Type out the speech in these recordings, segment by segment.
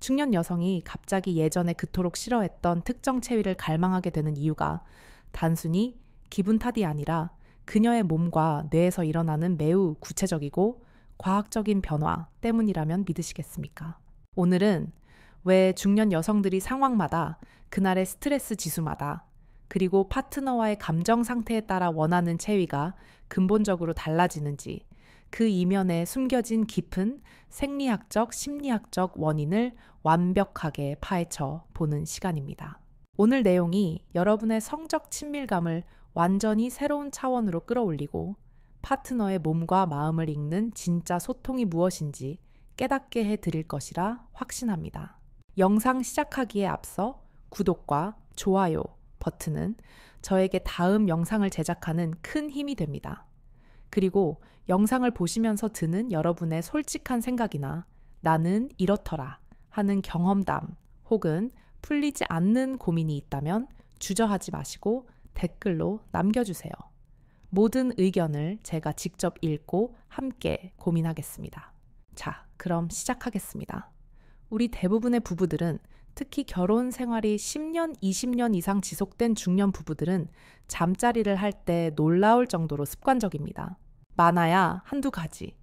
중년 여성이 갑자기 예전에 그토록 싫어했던 특정 체위를 갈망하게 되는 이유가 단순히 기분 탓이 아니라 그녀의 몸과 뇌에서 일어나는 매우 구체적이고 과학적인 변화 때문이라면 믿으시겠습니까? 오늘은 왜 중년 여성들이 상황마다, 그날의 스트레스 지수마다, 그리고 파트너와의 감정 상태에 따라 원하는 체위가 근본적으로 달라지는지, 그 이면에 숨겨진 깊은 생리학적, 심리학적 원인을 완벽하게 파헤쳐 보는 시간입니다. 오늘 내용이 여러분의 성적 친밀감을 완전히 새로운 차원으로 끌어올리고 파트너의 몸과 마음을 읽는 진짜 소통이 무엇인지 깨닫게 해드릴 것이라 확신합니다. 영상 시작하기에 앞서 구독과 좋아요 버튼은 저에게 다음 영상을 제작하는 큰 힘이 됩니다. 그리고 영상을 보시면서 드는 여러분의 솔직한 생각이나 나는 이렇더라 하는 경험담 혹은 풀리지 않는 고민이 있다면 주저하지 마시고 댓글로 남겨주세요. 모든 의견을 제가 직접 읽고 함께 고민하겠습니다. 자, 그럼 시작하겠습니다. 우리 대부분의 부부들은, 특히 결혼 생활이 10년, 20년 이상 지속된 중년 부부들은 잠자리를 할 때 놀라울 정도로 습관적입니다. 많아야 한두 가지,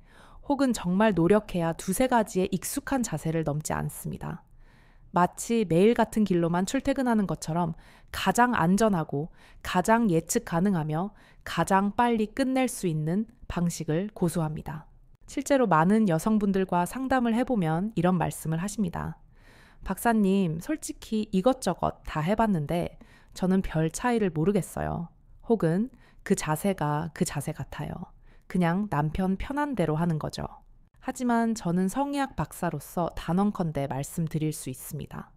혹은 정말 노력해야 두세 가지의 익숙한 자세를 넘지 않습니다. 마치 매일 같은 길로만 출퇴근하는 것처럼 가장 안전하고 가장 예측 가능하며 가장 빨리 끝낼 수 있는 방식을 고수합니다. 실제로 많은 여성분들과 상담을 해보면 이런 말씀을 하십니다. 박사님, 솔직히 이것저것 다 해봤는데 저는 별 차이를 모르겠어요. 혹은 그 자세가 그 자세 같아요. 그냥 남편 편한 대로 하는 거죠. 하지만 저는 성의학 박사로서 단언컨대 말씀드릴 수 있습니다.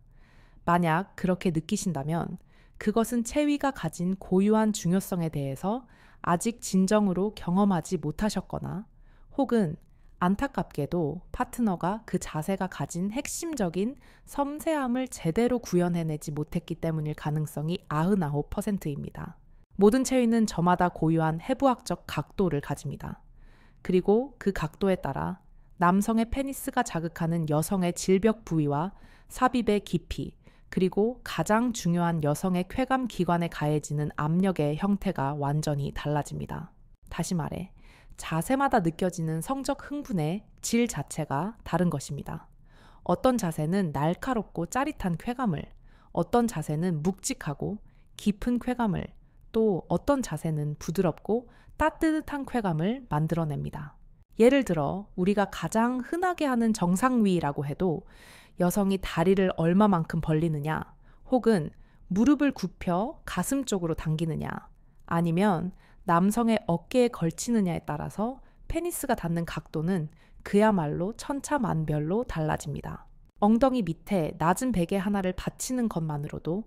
만약 그렇게 느끼신다면 그것은 체위가 가진 고유한 중요성에 대해서 아직 진정으로 경험하지 못하셨거나, 혹은 안타깝게도 파트너가 그 자세가 가진 핵심적인 섬세함을 제대로 구현해내지 못했기 때문일 가능성이 99%입니다. 모든 체위는 저마다 고유한 해부학적 각도를 가집니다. 그리고 그 각도에 따라 남성의 페니스가 자극하는 여성의 질벽 부위와 삽입의 깊이, 그리고 가장 중요한 여성의 쾌감 기관에 가해지는 압력의 형태가 완전히 달라집니다. 다시 말해, 자세마다 느껴지는 성적 흥분의 질 자체가 다른 것입니다. 어떤 자세는 날카롭고 짜릿한 쾌감을, 어떤 자세는 묵직하고 깊은 쾌감을, 또 어떤 자세는 부드럽고 따뜻한 쾌감을 만들어냅니다. 예를 들어 우리가 가장 흔하게 하는 정상위라고 해도 여성이 다리를 얼마만큼 벌리느냐, 혹은 무릎을 굽혀 가슴 쪽으로 당기느냐, 아니면 남성의 어깨에 걸치느냐에 따라서 페니스가 닿는 각도는 그야말로 천차만별로 달라집니다. 엉덩이 밑에 낮은 베개 하나를 받치는 것만으로도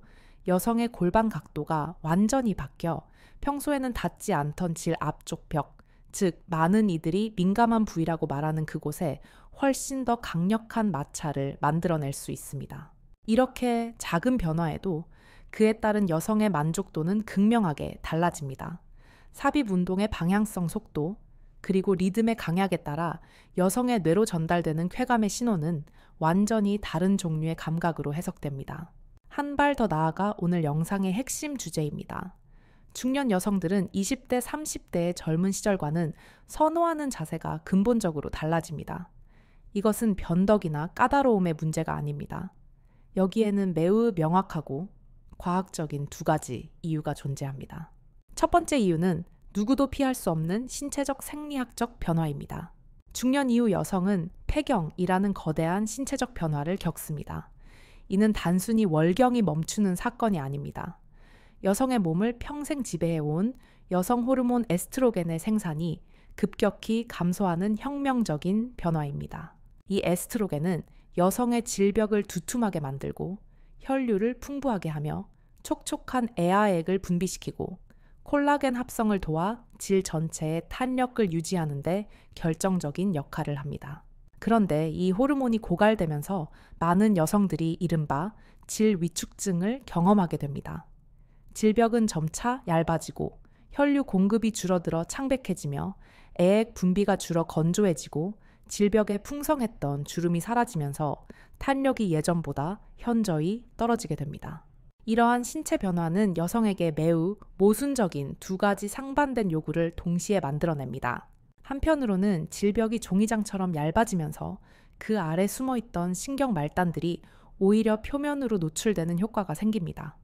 여성의 골반 각도가 완전히 바뀌어 평소에는 닿지 않던 질 앞쪽 벽, 즉 많은 이들이 민감한 부위라고 말하는 그곳에 훨씬 더 강력한 마찰을 만들어낼 수 있습니다. 이렇게 작은 변화에도 그에 따른 여성의 만족도는 극명하게 달라집니다. 삽입 운동의 방향성 속도, 그리고 리듬의 강약에 따라 여성의 뇌로 전달되는 쾌감의 신호는 완전히 다른 종류의 감각으로 해석됩니다. 한 발 더 나아가 오늘 영상의 핵심 주제입니다. 중년 여성들은 20대, 30대의 젊은 시절과는 선호하는 자세가 근본적으로 달라집니다. 이것은 변덕이나 까다로움의 문제가 아닙니다. 여기에는 매우 명확하고 과학적인 두 가지 이유가 존재합니다. 첫 번째 이유는 누구도 피할 수 없는 신체적 생리학적 변화입니다. 중년 이후 여성은 폐경이라는 거대한 신체적 변화를 겪습니다. 이는 단순히 월경이 멈추는 사건이 아닙니다. 여성의 몸을 평생 지배해온 여성 호르몬 에스트로겐의 생산이 급격히 감소하는 혁명적인 변화입니다. 이 에스트로겐은 여성의 질벽을 두툼하게 만들고 혈류를 풍부하게 하며 촉촉한 에아액을 분비시키고 콜라겐 합성을 도와 질 전체의 탄력을 유지하는 데 결정적인 역할을 합니다. 그런데 이 호르몬이 고갈되면서 많은 여성들이 이른바 질 위축증을 경험하게 됩니다. 질벽은 점차 얇아지고 혈류 공급이 줄어들어 창백해지며 애액 분비가 줄어 건조해지고 질벽에 풍성했던 주름이 사라지면서 탄력이 예전보다 현저히 떨어지게 됩니다. 이러한 신체 변화는 여성에게 매우 모순적인 두 가지 상반된 요구를 동시에 만들어냅니다. 한편으로는 질벽이 종이장처럼 얇아지면서 그 아래 숨어있던 신경 말단들이 오히려 표면으로 노출되는 효과가 생깁니다.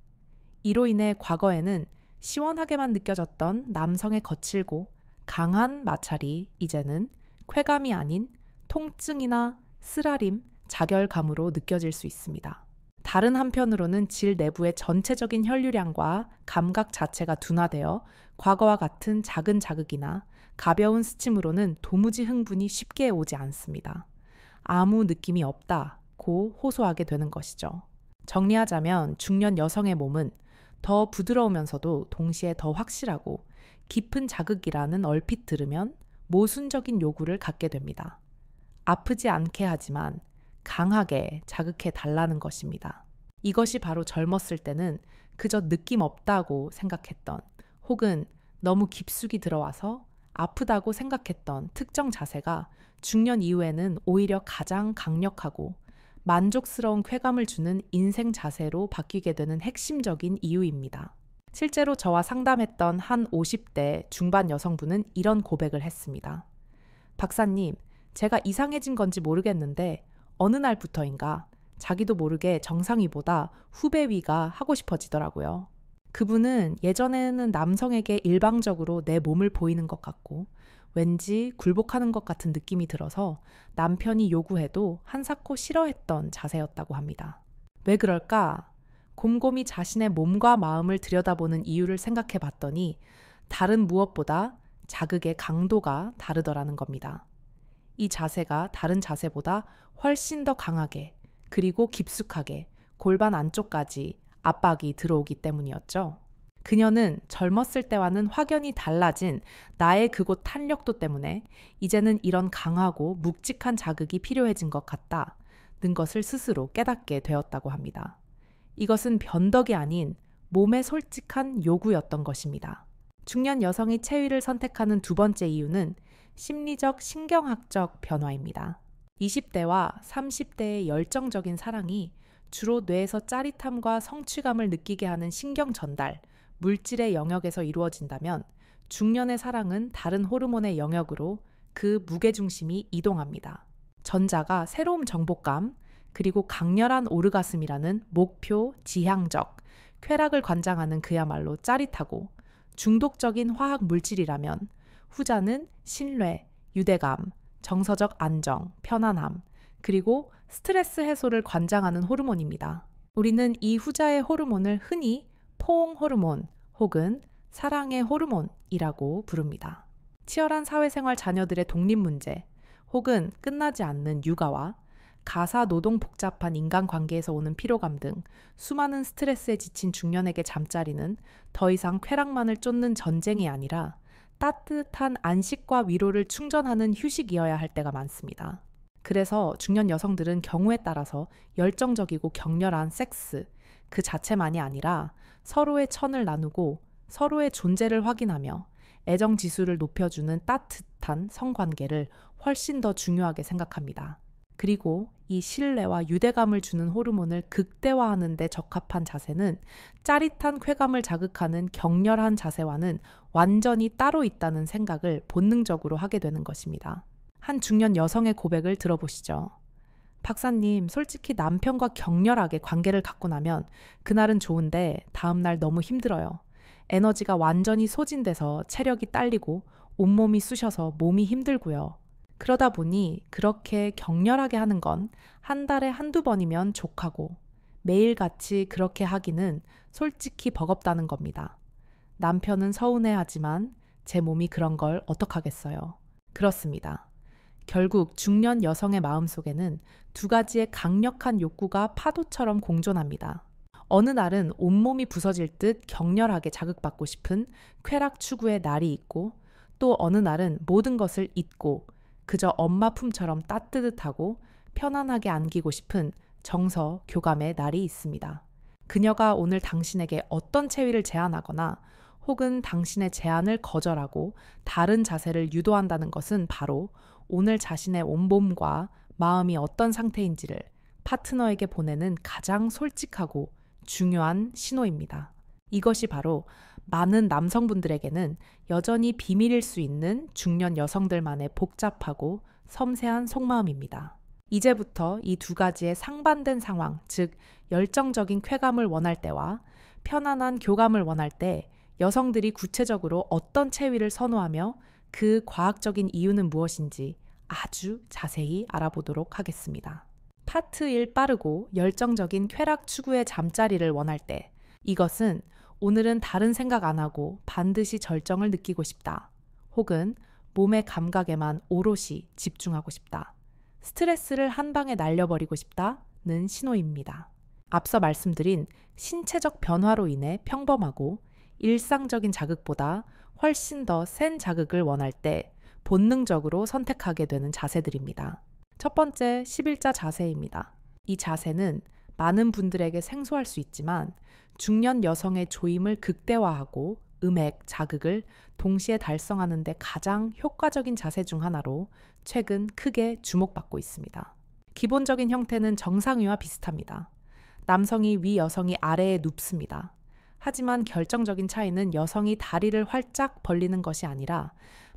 이로 인해 과거에는 시원하게만 느껴졌던 남성의 거칠고 강한 마찰이 이제는 쾌감이 아닌 통증이나 쓰라림, 자결감으로 느껴질 수 있습니다. 다른 한편으로는 질 내부의 전체적인 혈류량과 감각 자체가 둔화되어 과거와 같은 작은 자극이나 가벼운 스침으로는 도무지 흥분이 쉽게 오지 않습니다. 아무 느낌이 없다고 호소하게 되는 것이죠. 정리하자면 중년 여성의 몸은 더 부드러우면서도 동시에 더 확실하고 깊은 자극이라는 얼핏 들으면 모순적인 요구를 갖게 됩니다. 아프지 않게 하지만 강하게 자극해 달라는 것입니다. 이것이 바로 젊었을 때는 그저 느낌 없다고 생각했던 혹은 너무 깊숙이 들어와서 아프다고 생각했던 특정 자세가 중년 이후에는 오히려 가장 강력하고 만족스러운 쾌감을 주는 인생 자세로 바뀌게 되는 핵심적인 이유입니다. 실제로 저와 상담했던 한 50대 중반 여성분은 이런 고백을 했습니다. 박사님, 제가 이상해진 건지 모르겠는데 어느 날부터인가 자기도 모르게 정상위보다 후배 위가 하고 싶어지더라고요. 그분은 예전에는 남성에게 일방적으로 내 몸을 보이는 것 같고 왠지 굴복하는 것 같은 느낌이 들어서 남편이 요구해도 한사코 싫어했던 자세였다고 합니다. 왜 그럴까? 곰곰이 자신의 몸과 마음을 들여다보는 이유를 생각해 봤더니 다른 무엇보다 자극의 강도가 다르더라는 겁니다. 이 자세가 다른 자세보다 훨씬 더 강하게 그리고 깊숙하게 골반 안쪽까지 압박이 들어오기 때문이었죠. 그녀는 젊었을 때와는 확연히 달라진 나의 그곳 탄력도 때문에 이제는 이런 강하고 묵직한 자극이 필요해진 것 같다는 것을 스스로 깨닫게 되었다고 합니다. 이것은 변덕이 아닌 몸의 솔직한 요구였던 것입니다. 중년 여성이 체위를 선택하는 두 번째 이유는 심리적 신경학적 변화입니다. 20대와 30대의 열정적인 사랑이 주로 뇌에서 짜릿함과 성취감을 느끼게 하는 신경 전달, 물질의 영역에서 이루어진다면 중년의 사랑은 다른 호르몬의 영역으로 그 무게중심이 이동합니다. 전자가 새로운 정복감, 그리고 강렬한 오르가슴이라는 목표, 지향적, 쾌락을 관장하는 그야말로 짜릿하고 중독적인 화학 물질이라면 후자는 신뢰, 유대감, 정서적 안정, 편안함, 그리고 스트레스 해소를 관장하는 호르몬입니다. 우리는 이 후자의 호르몬을 흔히 포옹 호르몬 혹은 사랑의 호르몬이라고 부릅니다. 치열한 사회생활 자녀들의 독립 문제 혹은 끝나지 않는 육아와 가사 노동 복잡한 인간관계에서 오는 피로감 등 수많은 스트레스에 지친 중년에게 잠자리는 더 이상 쾌락만을 쫓는 전쟁이 아니라 따뜻한 안식과 위로를 충전하는 휴식이어야 할 때가 많습니다. 그래서 중년 여성들은 경우에 따라서 열정적이고 격렬한 섹스 그 자체만이 아니라 서로의 천을 나누고 서로의 존재를 확인하며 애정 지수를 높여주는 따뜻한 성관계를 훨씬 더 중요하게 생각합니다. 그리고 이 신뢰와 유대감을 주는 호르몬을 극대화하는 데 적합한 자세는 짜릿한 쾌감을 자극하는 격렬한 자세와는 완전히 따로 있다는 생각을 본능적으로 하게 되는 것입니다. 한 중년 여성의 고백을 들어보시죠. 박사님, 솔직히 남편과 격렬하게 관계를 갖고 나면 그날은 좋은데 다음날 너무 힘들어요. 에너지가 완전히 소진돼서 체력이 딸리고 온몸이 쑤셔서 몸이 힘들고요. 그러다 보니 그렇게 격렬하게 하는 건 한 달에 한두 번이면 족하고 매일같이 그렇게 하기는 솔직히 버겁다는 겁니다. 남편은 서운해하지만 제 몸이 그런 걸 어떡하겠어요. 그렇습니다. 결국 중년 여성의 마음속에는 두 가지의 강력한 욕구가 파도처럼 공존합니다. 어느 날은 온몸이 부서질 듯 격렬하게 자극받고 싶은 쾌락 추구의 날이 있고 또 어느 날은 모든 것을 잊고 그저 엄마 품처럼 따뜻하고 편안하게 안기고 싶은 정서 교감의 날이 있습니다. 그녀가 오늘 당신에게 어떤 체위를 제안하거나 혹은 당신의 제안을 거절하고 다른 자세를 유도한다는 것은 바로 오늘 자신의 온몸과 마음이 어떤 상태인지를 파트너에게 보내는 가장 솔직하고 중요한 신호입니다. 이것이 바로 많은 남성분들에게는 여전히 비밀일 수 있는 중년 여성들만의 복잡하고 섬세한 속마음입니다. 이제부터 이 두 가지의 상반된 상황, 즉 열정적인 쾌감을 원할 때와 편안한 교감을 원할 때 여성들이 구체적으로 어떤 체위를 선호하며 그 과학적인 이유는 무엇인지 아주 자세히 알아보도록 하겠습니다. 파트 1 빠르고 열정적인 쾌락 추구의 잠자리를 원할 때 이것은 오늘은 다른 생각 안 하고 반드시 절정을 느끼고 싶다. 혹은 몸의 감각에만 오롯이 집중하고 싶다. 스트레스를 한 방에 날려버리고 싶다는 신호입니다. 앞서 말씀드린 신체적 변화로 인해 평범하고 일상적인 자극보다 훨씬 더 센 자극을 원할 때 본능적으로 선택하게 되는 자세들입니다. 첫 번째 11자 자세입니다. 이 자세는 많은 분들에게 생소할 수 있지만 중년 여성의 조임을 극대화하고 음액, 자극을 동시에 달성하는 데 가장 효과적인 자세 중 하나로 최근 크게 주목받고 있습니다. 기본적인 형태는 정상위와 비슷합니다. 남성이 위, 여성이 아래에 눕습니다. 하지만 결정적인 차이는 여성이 다리를 활짝 벌리는 것이 아니라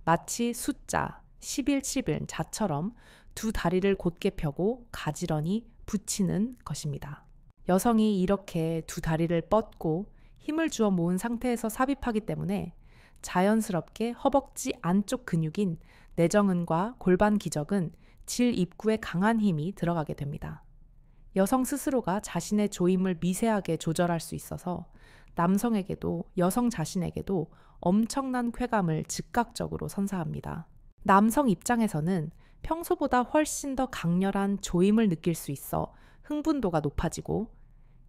마치 숫자 11, 11 자처럼 두 다리를 곧게 펴고 가지런히 붙이는 것입니다. 여성이 이렇게 두 다리를 뻗고 힘을 주어 모은 상태에서 삽입하기 때문에 자연스럽게 허벅지 안쪽 근육인 내정근과 골반 기적은 질 입구에 강한 힘이 들어가게 됩니다. 여성 스스로가 자신의 조임을 미세하게 조절할 수 있어서 남성에게도 여성 자신에게도 엄청난 쾌감을 즉각적으로 선사합니다. 남성 입장에서는 평소보다 훨씬 더 강렬한 조임을 느낄 수 있어 흥분도가 높아지고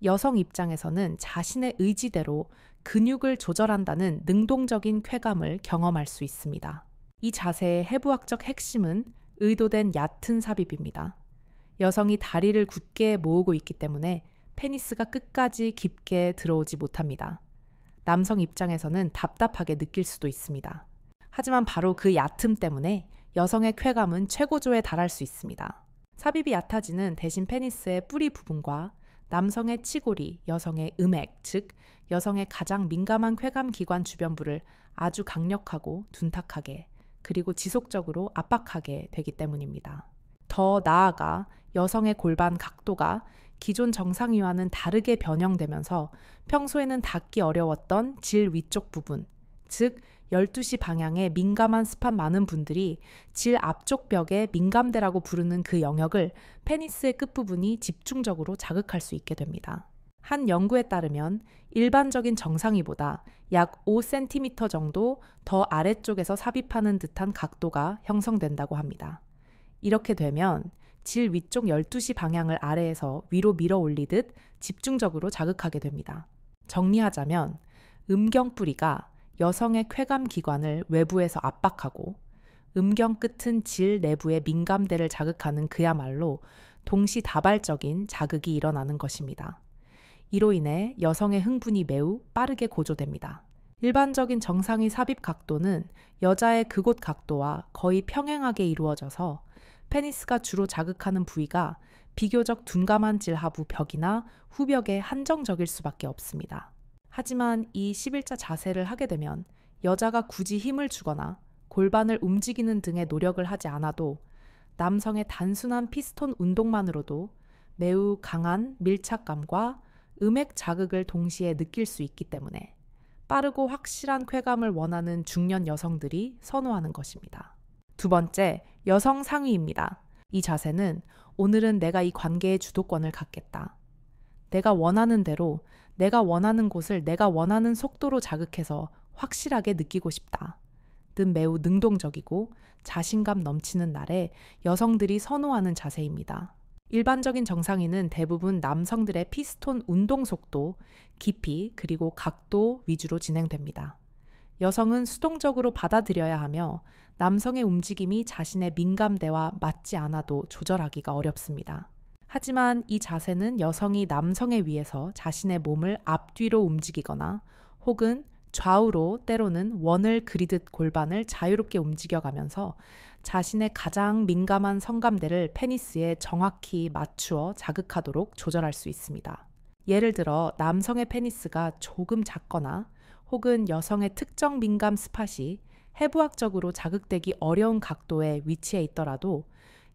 여성 입장에서는 자신의 의지대로 근육을 조절한다는 능동적인 쾌감을 경험할 수 있습니다. 이 자세의 해부학적 핵심은 의도된 얕은 삽입입니다. 여성이 다리를 굳게 모으고 있기 때문에 페니스가 끝까지 깊게 들어오지 못합니다. 남성 입장에서는 답답하게 느낄 수도 있습니다. 하지만 바로 그 얕음 때문에 여성의 쾌감은 최고조에 달할 수 있습니다. 삽입이 얕아지는 대신 페니스의 뿌리 부분과 남성의 치골이 여성의 음액, 즉 여성의 가장 민감한 쾌감 기관 주변부를 아주 강력하고 둔탁하게 그리고 지속적으로 압박하게 되기 때문입니다. 더 나아가 여성의 골반 각도가 기존 정상위와는 다르게 변형되면서 평소에는 닿기 어려웠던 질 위쪽 부분, 즉 12시 방향에 민감한 스팟 많은 분들이 질 앞쪽 벽의 민감대라고 부르는 그 영역을 페니스의 끝부분이 집중적으로 자극할 수 있게 됩니다. 한 연구에 따르면 일반적인 정상위보다 약 5cm 정도 더 아래쪽에서 삽입하는 듯한 각도가 형성된다고 합니다. 이렇게 되면 질 위쪽 12시 방향을 아래에서 위로 밀어 올리듯 집중적으로 자극하게 됩니다. 정리하자면 음경뿌리가 여성의 쾌감 기관을 외부에서 압박하고 음경 끝은 질 내부의 민감대를 자극하는 그야말로 동시다발적인 자극이 일어나는 것입니다. 이로 인해 여성의 흥분이 매우 빠르게 고조됩니다. 일반적인 정상위 삽입 각도는 여자의 그곳 각도와 거의 평행하게 이루어져서 페니스가 주로 자극하는 부위가 비교적 둔감한 질 하부 벽이나 후벽에 한정적일 수밖에 없습니다. 하지만 이 11자 자세를 하게 되면 여자가 굳이 힘을 주거나 골반을 움직이는 등의 노력을 하지 않아도 남성의 단순한 피스톤 운동만으로도 매우 강한 밀착감과 음액 자극을 동시에 느낄 수 있기 때문에 빠르고 확실한 쾌감을 원하는 중년 여성들이 선호하는 것입니다. 두 번째, 여성 상위입니다. 이 자세는 오늘은 내가 이 관계의 주도권을 갖겠다. 내가 원하는 대로 내가 원하는 곳을 내가 원하는 속도로 자극해서 확실하게 느끼고 싶다. 등 매우 능동적이고 자신감 넘치는 날에 여성들이 선호하는 자세입니다. 일반적인 정상인은 대부분 남성들의 피스톤 운동 속도, 깊이, 그리고 각도 위주로 진행됩니다. 여성은 수동적으로 받아들여야 하며 남성의 움직임이 자신의 민감대와 맞지 않아도 조절하기가 어렵습니다. 하지만 이 자세는 여성이 남성에 의해서 자신의 몸을 앞뒤로 움직이거나 혹은 좌우로 때로는 원을 그리듯 골반을 자유롭게 움직여가면서 자신의 가장 민감한 성감대를 페니스에 정확히 맞추어 자극하도록 조절할 수 있습니다. 예를 들어 남성의 페니스가 조금 작거나 혹은 여성의 특정 민감 스팟이 해부학적으로 자극되기 어려운 각도에 위치해 있더라도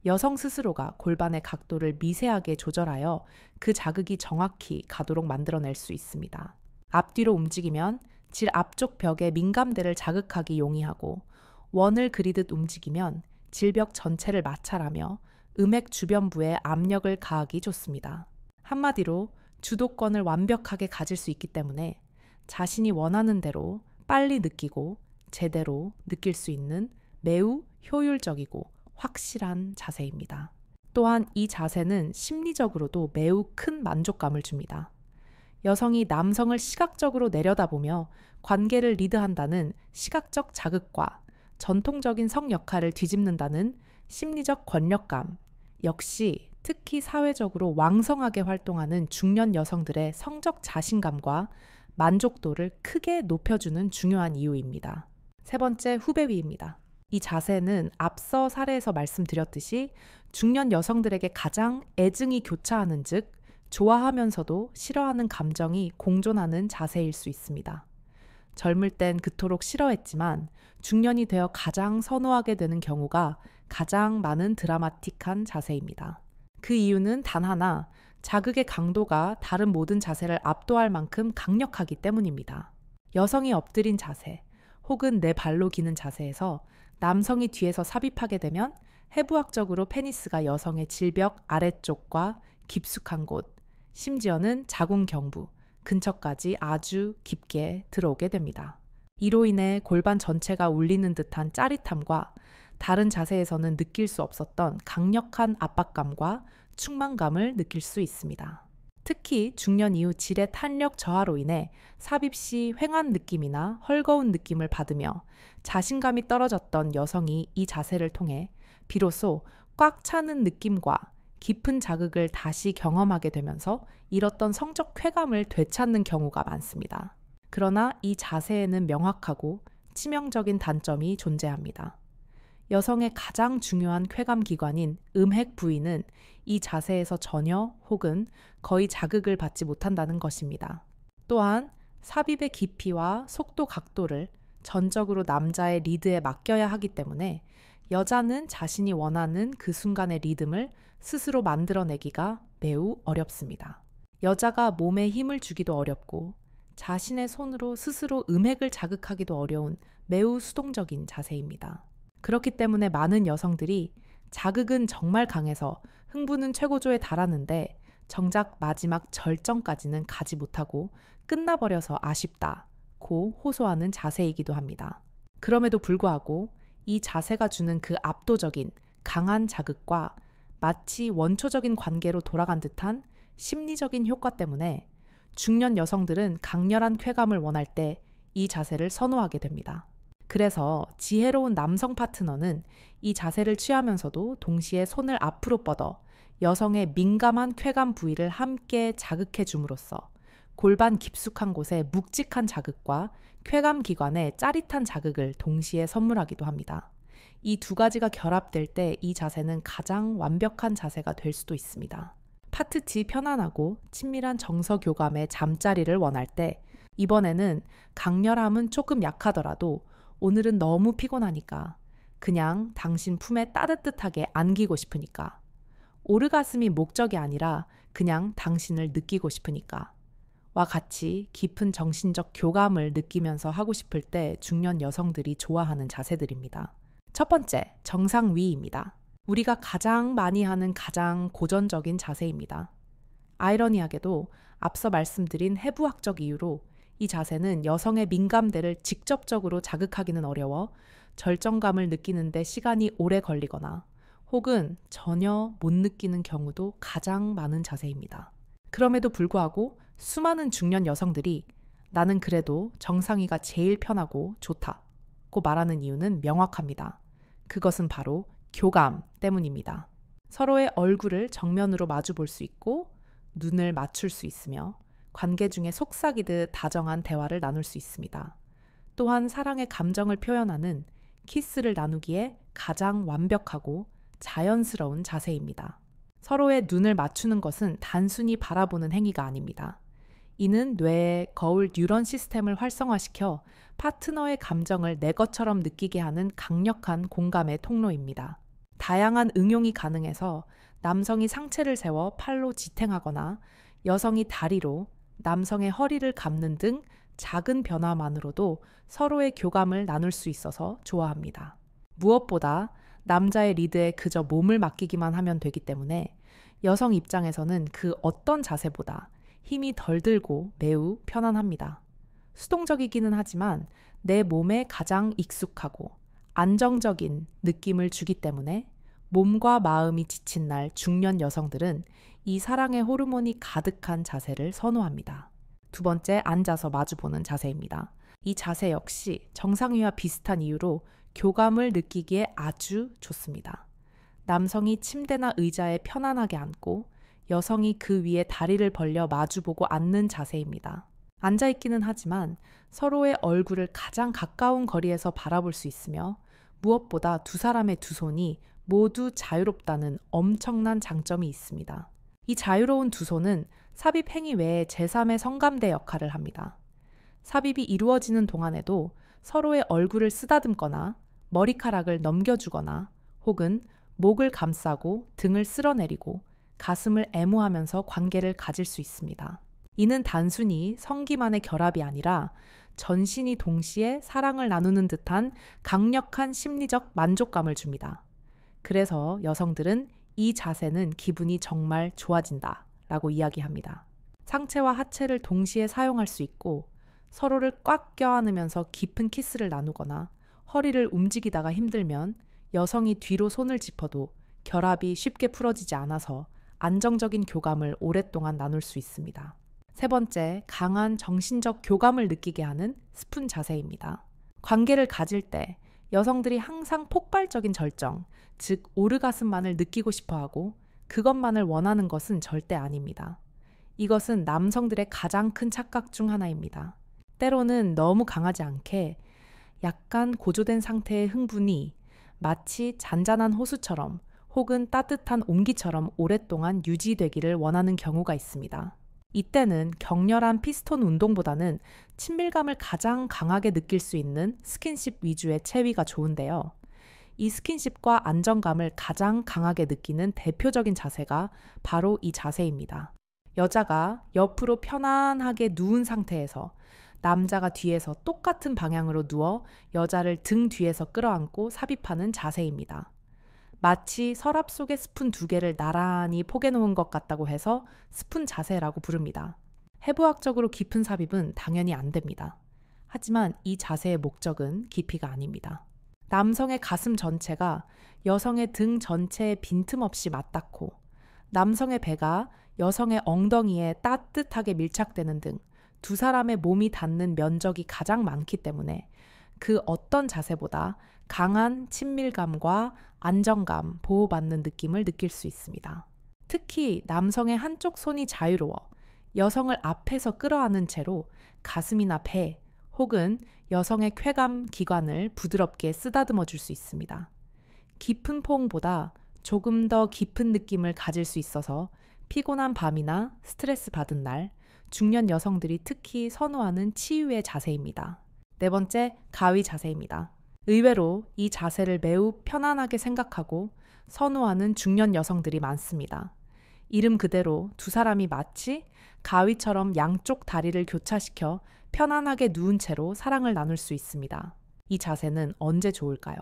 여성 스스로가 골반의 각도를 미세하게 조절하여 그 자극이 정확히 가도록 만들어낼 수 있습니다. 앞뒤로 움직이면 질 앞쪽 벽의 민감대를 자극하기 용이하고 원을 그리듯 움직이면 질벽 전체를 마찰하며 음핵 주변부에 압력을 가하기 좋습니다. 한마디로 주도권을 완벽하게 가질 수 있기 때문에 자신이 원하는 대로 빨리 느끼고 제대로 느낄 수 있는 매우 효율적이고 확실한 자세입니다. 또한 이 자세는 심리적으로도 매우 큰 만족감을 줍니다. 여성이 남성을 시각적으로 내려다보며 관계를 리드한다는 시각적 자극과 전통적인 성 역할을 뒤집는다는 심리적 권력감, 역시 특히 사회적으로 왕성하게 활동하는 중년 여성들의 성적 자신감과 만족도를 크게 높여주는 중요한 이유입니다. 세 번째, 후배위입니다. 이 자세는 앞서 사례에서 말씀드렸듯이 중년 여성들에게 가장 애증이 교차하는 즉 좋아하면서도 싫어하는 감정이 공존하는 자세일 수 있습니다. 젊을 땐 그토록 싫어했지만 중년이 되어 가장 선호하게 되는 경우가 가장 많은 드라마틱한 자세입니다. 그 이유는 단 하나, 자극의 강도가 다른 모든 자세를 압도할 만큼 강력하기 때문입니다. 여성이 엎드린 자세 혹은 내 발로 기는 자세에서 남성이 뒤에서 삽입하게 되면 해부학적으로 페니스가 여성의 질벽 아래쪽과 깊숙한 곳, 심지어는 자궁경부 근처까지 아주 깊게 들어오게 됩니다. 이로 인해 골반 전체가 울리는 듯한 짜릿함과 다른 자세에서는 느낄 수 없었던 강력한 압박감과 충만감을 느낄 수 있습니다. 특히 중년 이후 질의 탄력 저하로 인해 삽입 시 휑한 느낌이나 헐거운 느낌을 받으며 자신감이 떨어졌던 여성이 이 자세를 통해 비로소 꽉 차는 느낌과 깊은 자극을 다시 경험하게 되면서 잃었던 성적 쾌감을 되찾는 경우가 많습니다. 그러나 이 자세에는 명확하고 치명적인 단점이 존재합니다. 여성의 가장 중요한 쾌감 기관인 음핵 부위는 이 자세에서 전혀 혹은 거의 자극을 받지 못한다는 것입니다. 또한 삽입의 깊이와 속도 각도를 전적으로 남자의 리드에 맡겨야 하기 때문에 여자는 자신이 원하는 그 순간의 리듬을 스스로 만들어내기가 매우 어렵습니다. 여자가 몸에 힘을 주기도 어렵고 자신의 손으로 스스로 음핵을 자극하기도 어려운 매우 수동적인 자세입니다. 그렇기 때문에 많은 여성들이 자극은 정말 강해서 흥부는 최고조에 달하는데 정작 마지막 절정까지는 가지 못하고 끝나버려서 아쉽다고 호소하는 자세이기도 합니다. 그럼에도 불구하고 이 자세가 주는 그 압도적인 강한 자극과 마치 원초적인 관계로 돌아간 듯한 심리적인 효과 때문에 중년 여성들은 강렬한 쾌감을 원할 때 이 자세를 선호하게 됩니다. 그래서 지혜로운 남성 파트너는 이 자세를 취하면서도 동시에 손을 앞으로 뻗어 여성의 민감한 쾌감 부위를 함께 자극해 줌으로써 골반 깊숙한 곳에 묵직한 자극과 쾌감 기관에 짜릿한 자극을 동시에 선물하기도 합니다. 이 두 가지가 결합될 때 이 자세는 가장 완벽한 자세가 될 수도 있습니다. 파트 T 편안하고 친밀한 정서 교감의 잠자리를 원할 때 이번에는 강렬함은 조금 약하더라도 오늘은 너무 피곤하니까 그냥 당신 품에 따뜻하게 안기고 싶으니까 오르가슴이 목적이 아니라 그냥 당신을 느끼고 싶으니까 와 같이 깊은 정신적 교감을 느끼면서 하고 싶을 때 중년 여성들이 좋아하는 자세들입니다. 첫 번째, 정상위입니다. 우리가 가장 많이 하는 가장 고전적인 자세입니다. 아이러니하게도 앞서 말씀드린 해부학적 이유로 이 자세는 여성의 민감대를 직접적으로 자극하기는 어려워 절정감을 느끼는데 시간이 오래 걸리거나 혹은 전혀 못 느끼는 경우도 가장 많은 자세입니다. 그럼에도 불구하고 수많은 중년 여성들이 나는 그래도 정상위가 제일 편하고 좋다고 말하는 이유는 명확합니다. 그것은 바로 교감 때문입니다. 서로의 얼굴을 정면으로 마주 볼 수 있고 눈을 맞출 수 있으며 관계 중에 속삭이듯 다정한 대화를 나눌 수 있습니다. 또한 사랑의 감정을 표현하는 키스를 나누기에 가장 완벽하고 자연스러운 자세입니다. 서로의 눈을 맞추는 것은 단순히 바라보는 행위가 아닙니다. 이는 뇌의 거울 뉴런 시스템을 활성화시켜 파트너의 감정을 내 것처럼 느끼게 하는 강력한 공감의 통로입니다. 다양한 응용이 가능해서 남성이 상체를 세워 팔로 지탱하거나 여성이 다리로 남성의 허리를 감는 등 작은 변화만으로도 서로의 교감을 나눌 수 있어서 좋아합니다. 무엇보다 남자의 리드에 그저 몸을 맡기기만 하면 되기 때문에 여성 입장에서는 그 어떤 자세보다 힘이 덜 들고 매우 편안합니다. 수동적이기는 하지만 내 몸에 가장 익숙하고 안정적인 느낌을 주기 때문에 몸과 마음이 지친 날 중년 여성들은 이 사랑의 호르몬이 가득한 자세를 선호합니다. 두 번째, 앉아서 마주보는 자세입니다. 이 자세 역시 정상위와 비슷한 이유로 교감을 느끼기에 아주 좋습니다. 남성이 침대나 의자에 편안하게 앉고 여성이 그 위에 다리를 벌려 마주보고 앉는 자세입니다. 앉아있기는 하지만 서로의 얼굴을 가장 가까운 거리에서 바라볼 수 있으며 무엇보다 두 사람의 두 손이 모두 자유롭다는 엄청난 장점이 있습니다. 이 자유로운 두 손은 삽입 행위 외에 제3의 성감대 역할을 합니다. 삽입이 이루어지는 동안에도 서로의 얼굴을 쓰다듬거나 머리카락을 넘겨주거나 혹은 목을 감싸고 등을 쓸어내리고 가슴을 애무하면서 관계를 가질 수 있습니다. 이는 단순히 성기만의 결합이 아니라 전신이 동시에 사랑을 나누는 듯한 강력한 심리적 만족감을 줍니다. 그래서 여성들은 이 자세는 기분이 정말 좋아진다 라고 이야기합니다. 상체와 하체를 동시에 사용할 수 있고 서로를 꽉 껴안으면서 깊은 키스를 나누거나 허리를 움직이다가 힘들면 여성이 뒤로 손을 짚어도 결합이 쉽게 풀어지지 않아서 안정적인 교감을 오랫동안 나눌 수 있습니다. 세 번째, 강한 정신적 교감을 느끼게 하는 스푼 자세입니다. 관계를 가질 때 여성들이 항상 폭발적인 절정, 즉 오르가슴만을 느끼고 싶어하고 그것만을 원하는 것은 절대 아닙니다. 이것은 남성들의 가장 큰 착각 중 하나입니다. 때로는 너무 강하지 않게 약간 고조된 상태의 흥분이 마치 잔잔한 호수처럼 혹은 따뜻한 온기처럼 오랫동안 유지되기를 원하는 경우가 있습니다. 이때는 격렬한 피스톤 운동보다는 친밀감을 가장 강하게 느낄 수 있는 스킨십 위주의 체위가 좋은데요. 이 스킨십과 안정감을 가장 강하게 느끼는 대표적인 자세가 바로 이 자세입니다. 여자가 옆으로 편안하게 누운 상태에서 남자가 뒤에서 똑같은 방향으로 누워 여자를 등 뒤에서 끌어안고 삽입하는 자세입니다. 마치 서랍 속에 스푼 2개를 나란히 포개놓은 것 같다고 해서 스푼 자세라고 부릅니다. 해부학적으로 깊은 삽입은 당연히 안 됩니다. 하지만 이 자세의 목적은 깊이가 아닙니다. 남성의 가슴 전체가 여성의 등 전체에 빈틈없이 맞닿고 남성의 배가 여성의 엉덩이에 따뜻하게 밀착되는 등 두 사람의 몸이 닿는 면적이 가장 많기 때문에 그 어떤 자세보다 강한 친밀감과 안정감, 보호받는 느낌을 느낄 수 있습니다. 특히 남성의 한쪽 손이 자유로워 여성을 앞에서 끌어안은 채로 가슴이나 배 혹은 여성의 쾌감 기관을 부드럽게 쓰다듬어 줄 수 있습니다. 깊은 포옹보다 조금 더 깊은 느낌을 가질 수 있어서 피곤한 밤이나 스트레스 받은 날, 중년 여성들이 특히 선호하는 치유의 자세입니다. 네 번째, 가위 자세입니다. 의외로 이 자세를 매우 편안하게 생각하고 선호하는 중년 여성들이 많습니다. 이름 그대로 두 사람이 마치 가위처럼 양쪽 다리를 교차시켜 편안하게 누운 채로 사랑을 나눌 수 있습니다. 이 자세는 언제 좋을까요?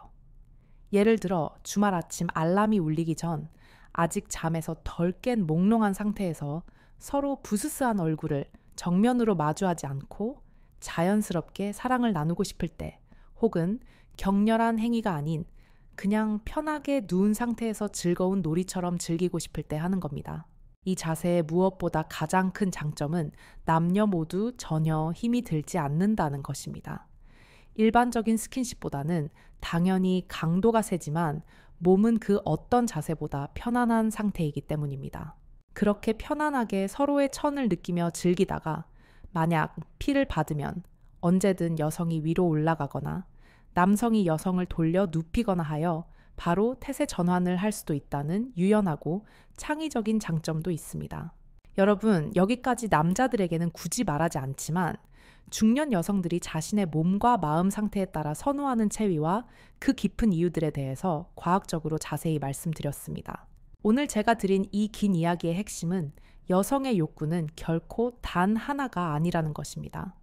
예를 들어 주말 아침 알람이 울리기 전 아직 잠에서 덜 깬 몽롱한 상태에서 서로 부스스한 얼굴을 정면으로 마주하지 않고 자연스럽게 사랑을 나누고 싶을 때 혹은 격렬한 행위가 아닌 그냥 편하게 누운 상태에서 즐거운 놀이처럼 즐기고 싶을 때 하는 겁니다. 이 자세의 무엇보다 가장 큰 장점은 남녀 모두 전혀 힘이 들지 않는다는 것입니다. 일반적인 스킨십보다는 당연히 강도가 세지만 몸은 그 어떤 자세보다 편안한 상태이기 때문입니다. 그렇게 편안하게 서로의 천을 느끼며 즐기다가 만약 피를 받으면 언제든 여성이 위로 올라가거나 남성이 여성을 돌려 눕히거나 하여 바로 태세 전환을 할 수도 있다는 유연하고 창의적인 장점도 있습니다. 여러분, 여기까지 남자들에게는 굳이 말하지 않지만 중년 여성들이 자신의 몸과 마음 상태에 따라 선호하는 체위와 그 깊은 이유들에 대해서 과학적으로 자세히 말씀드렸습니다. 오늘 제가 드린 이 긴 이야기의 핵심은 여성의 욕구는 결코 단 하나가 아니라는 것입니다.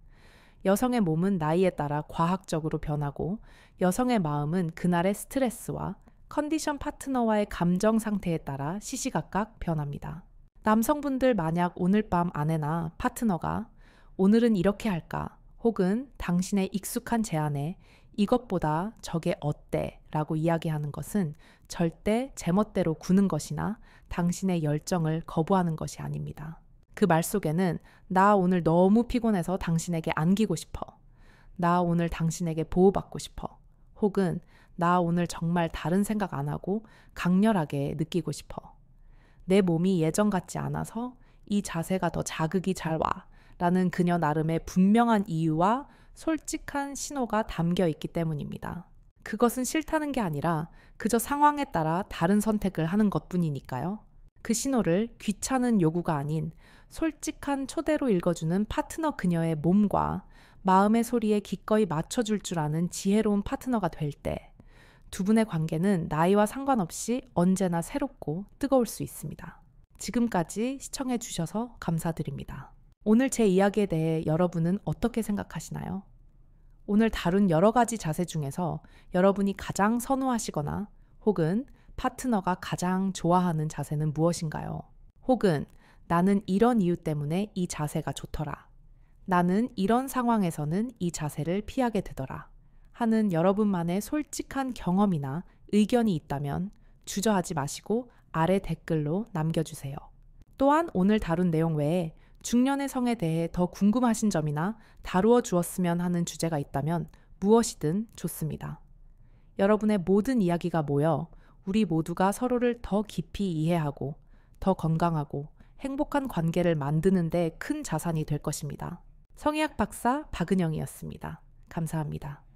여성의 몸은 나이에 따라 과학적으로 변하고 여성의 마음은 그날의 스트레스와 컨디션 파트너와의 감정 상태에 따라 시시각각 변합니다. 남성분들 만약 오늘 밤 아내나 파트너가 오늘은 이렇게 할까 혹은 당신의 익숙한 제안에 이것보다 저게 어때? 라고 이야기하는 것은 절대 제멋대로 구는 것이나 당신의 열정을 거부하는 것이 아닙니다. 그 말 속에는 나 오늘 너무 피곤해서 당신에게 안기고 싶어. 나 오늘 당신에게 보호받고 싶어. 혹은 나 오늘 정말 다른 생각 안 하고 강렬하게 느끼고 싶어. 내 몸이 예전 같지 않아서 이 자세가 더 자극이 잘 와. 라는 그녀 나름의 분명한 이유와 솔직한 신호가 담겨 있기 때문입니다. 그것은 싫다는 게 아니라 그저 상황에 따라 다른 선택을 하는 것뿐이니까요. 그 신호를 귀찮은 요구가 아닌 솔직한 초대로 읽어주는 파트너 그녀의 몸과 마음의 소리에 기꺼이 맞춰줄 줄 아는 지혜로운 파트너가 될 때 두 분의 관계는 나이와 상관없이 언제나 새롭고 뜨거울 수 있습니다. 지금까지 시청해 주셔서 감사드립니다. 오늘 제 이야기에 대해 여러분은 어떻게 생각하시나요? 오늘 다룬 여러 가지 자세 중에서 여러분이 가장 선호하시거나 혹은 파트너가 가장 좋아하는 자세는 무엇인가요? 혹은 나는 이런 이유 때문에 이 자세가 좋더라. 나는 이런 상황에서는 이 자세를 피하게 되더라. 하는 여러분만의 솔직한 경험이나 의견이 있다면 주저하지 마시고 아래 댓글로 남겨주세요. 또한 오늘 다룬 내용 외에 중년의 성에 대해 더 궁금하신 점이나 다루어 주었으면 하는 주제가 있다면 무엇이든 좋습니다. 여러분의 모든 이야기가 모여 우리 모두가 서로를 더 깊이 이해하고 더 건강하고 행복한 관계를 만드는 데 큰 자산이 될 것입니다. 성의학 박사 박은영이었습니다. 감사합니다.